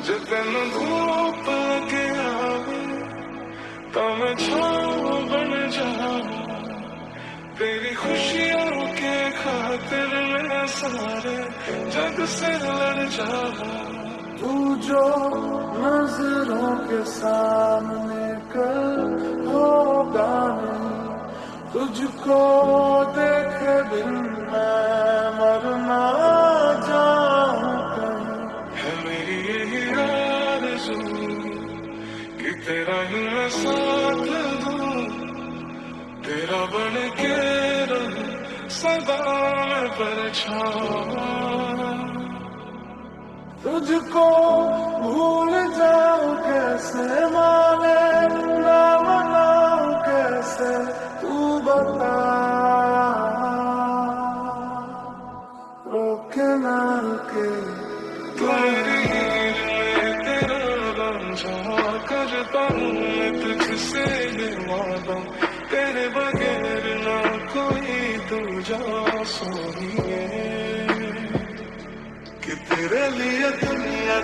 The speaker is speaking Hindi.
जे तेन धूप लगे आवे तो मैं छाँव बन जाऊं। तेरी खुशियों के खातिर मैं सारे जग से लड़ जाऊं। तू जो नजरों के सामने कल होगा नहीं, तुझको देखे बिन मैं मर ना जाऊं कहीं। है मेरी यही आरज़ू कि तेरा ही मैं साथ दूं, तेरा बन के रहूं सदा मैं परछावां। तुझको भूल जाऊं कैसे, माने ना मनाऊं कैसे, तू बता। रोके ना रुके तेरी हीर में तेरा रंझा करता हूँ मैं तुझसे ये वादा, तेरे बगैर ना कोई दूजा सोनिए, कि तेरे लिए दुनिया